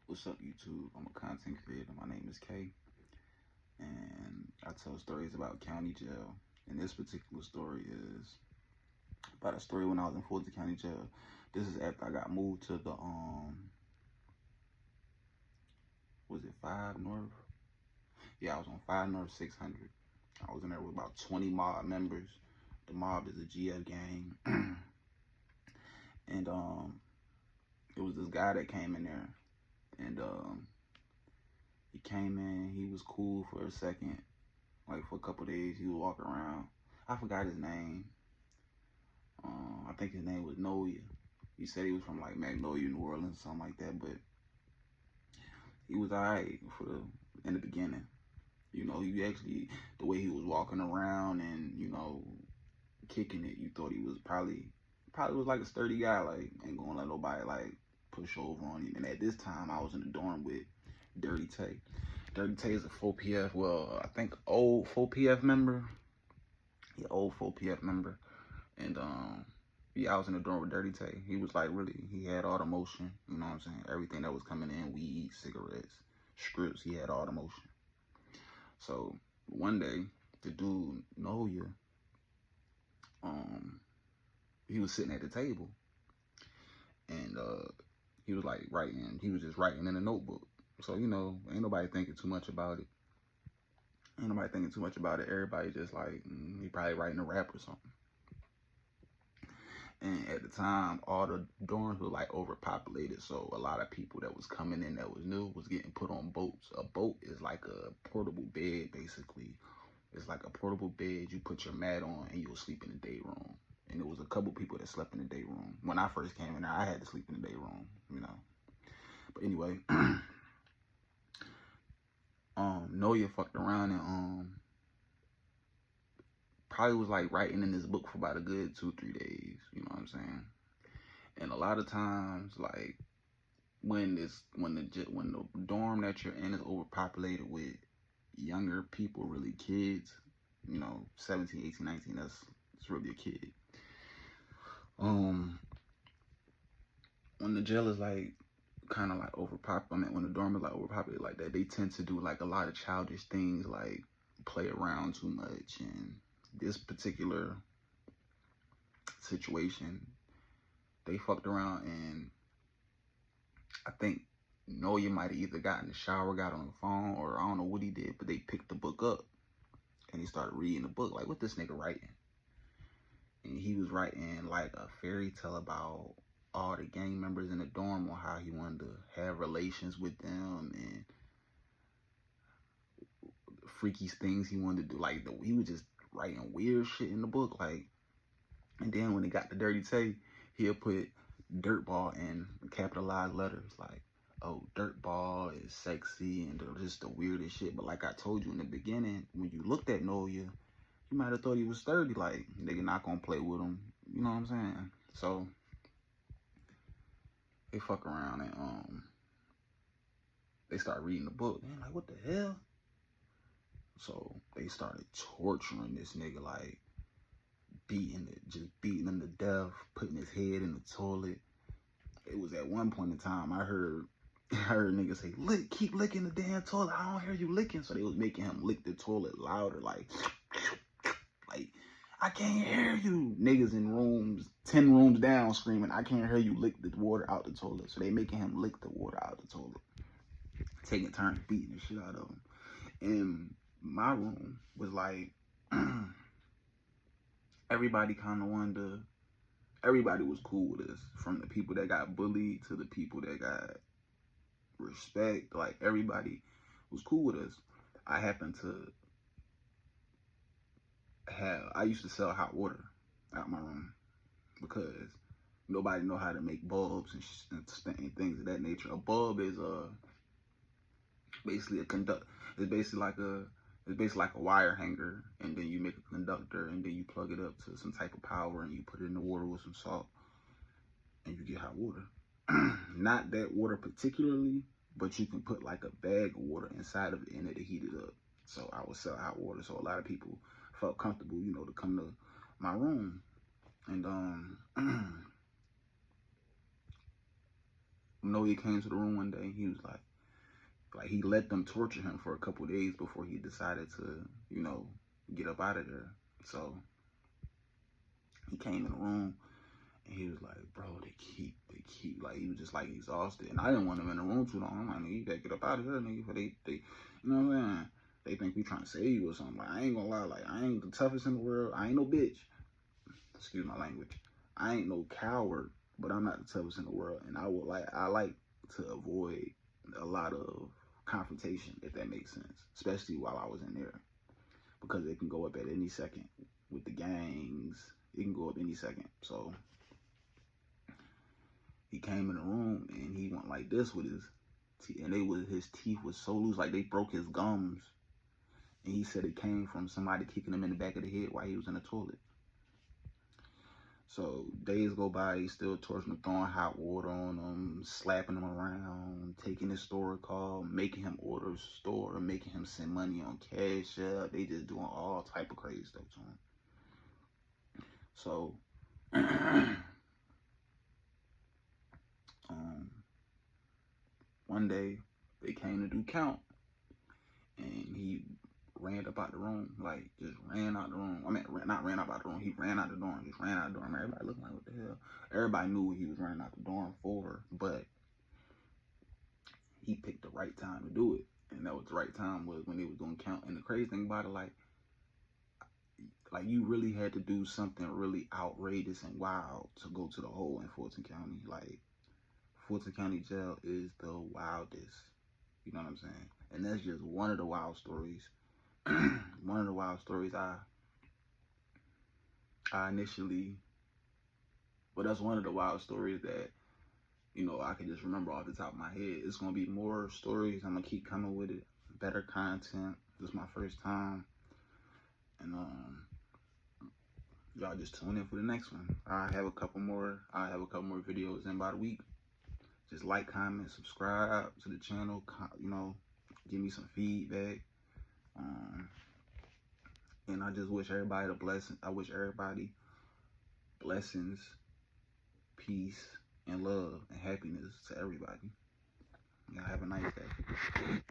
What's up, YouTube? I'm a content creator. My name is Kay, and I tell stories about county jail. And this particular story is about a story when I was in Fulton County Jail. This is after I got moved to the was it 5 North? Yeah, I was on 5 North 600. I was in there with about 20 mob members. The mob is a GF gang, and it was this guy that came in there, and he came in. He was cool for a second. Like for a couple days, he would walk around. I forgot his name. I think his name was Noya. He said he was from like Magnolia, New Orleans, something like that. But he was alright in the beginning. You know, he actually, the way he was walking around and kicking it, you thought he was probably was like a sturdy guy. Like ain't gonna let nobody like push over on him. And at this time, I was in the dorm with Dirty Tay. Dirty Tay is a 4PF. Well, I think old 4PF member. Yeah, old 4PF member. And yeah, I was in the dorm with Dirty Tay. He was like he had all the motion. You know what I'm saying? Everything that was coming in, weed, cigarettes, scripts. He had all the motion. So one day, the dude Noya, he was sitting at the table, and he was like writing. He was just writing in a notebook. So ain't nobody thinking too much about it. Everybody just like, he probably writing a rap or something. And at the time, all the dorms were like overpopulated. So a lot of people that was coming in that was new was getting put on boats. A boat is like a portable bed, basically. It's like a portable bed. You put your mat on and you'll sleep in the day room. And there was a couple people that slept in the day room. When I first came in there, I had to sleep in the day room, But anyway, Noya fucked around and probably was like writing in this book for about a good 2-3 days. You know what I'm saying? And a lot of times, like when the dorm that you're in is overpopulated with younger people, really kids, 17, 18, 19, it's really a kid. When the jail is like kind of like overpopulated, when the dorm is like overpopulated like that, they tend to do like a lot of childish things, like play around too much. And this particular situation, they fucked around, and I think Noya might have either got in the shower, got on the phone, or I don't know what he did, but they picked the book up and he started reading the book. Like, what this nigga writing? And he was writing like a fairy tale about all the gang members in the dorm, on how he wanted to have relations with them and freaky things he wanted to do. Like, he was just writing weird shit in the book. Like, and then when he got to Dirty Tay, he'll put dirtball in capitalized letters. Like, oh, dirtball is sexy and just the weirdest shit. But like I told you in the beginning, when you looked at Noya, you might have thought he was 30. Like, nigga not gonna play with him. You know what I'm saying? So they fuck around and they start reading the book. Man, like, what the hell? So they started torturing this nigga, like just beating him to death, putting his head in the toilet. It was at one point in time I heard niggas say, keep licking the damn toilet. I don't hear you licking. So they was making him lick the toilet louder, like I can't hear you. Niggas in rooms 10 rooms down screaming, I can't hear you lick the water out the toilet. So they making him lick the water out the toilet, taking turns beating the shit out of him. And my room was like, everybody kind of wanted to, everybody was cool with us, from the people that got bullied to the people that got respect. Like, everybody was cool with us. I happened to I used to sell hot water out my room because nobody know how to make bulbs and things of that nature. A bulb is basically a conductor. It's basically like a wire hanger, and then you make a conductor, and then you plug it up to some type of power, and you put it in the water with some salt, and you get hot water. Not that water particularly, but you can put like a bag of water inside of it and it'll heat it up. So I would sell hot water, so a lot of people felt comfortable, to come to my room. And know, he came to the room one day. He was like he let them torture him for a couple of days before he decided to, you know, get up out of there. So he came in the room and he was like, bro, they keep, like, he was just like exhausted. And I didn't want him in the room too long. I'm like, nigga, you gotta get up out of here, nigga. For they, you know what I'm saying? They think we trying to save you or something. Like, I ain't gonna lie, like, I ain't the toughest in the world. I ain't no bitch. Excuse my language. I ain't no coward, but I'm not the toughest in the world. And I like to avoid a lot of confrontation, if that makes sense. Especially while I was in there. Because it can go up at any second. With the gangs, it can go up any second. So he came in the room and he went like this with his teeth, and his teeth was so loose, like they broke his gums. And he said it came from somebody kicking him in the back of the head while he was in the toilet. So days go by, they still torturing him, throwing hot water on him, slapping him around, taking his store call, making him order a store, making him send money on Cash App. They just doing all type of crazy stuff to him. So one day they came to do count, and he ran up out the room, like just ran out the room. I mean, not ran up out the room. He ran out the door, just ran out the door. And everybody looking like, what the hell? Everybody knew he was running out the door for, but he picked the right time to do it, and that was the right time was when they was doing count. And the crazy thing about it, like you really had to do something really outrageous and wild to go to the hole in Fulton County. Like, Fulton County Jail is the wildest. You know what I'm saying? And that's just one of the wild stories. One of the wild stories I initially, but that's one of the wild stories that, you know, I can just remember off the top of my head. It's gonna be more stories. I'm gonna keep coming with it. Better content. This is my first time. And y'all just tune in for the next one. I have a couple more videos in about a week. Just like, comment, subscribe to the channel, you know, give me some feedback. And I just wish everybody the blessing. I wish everybody blessings, peace, and love, and happiness to everybody. Y'all have a nice day.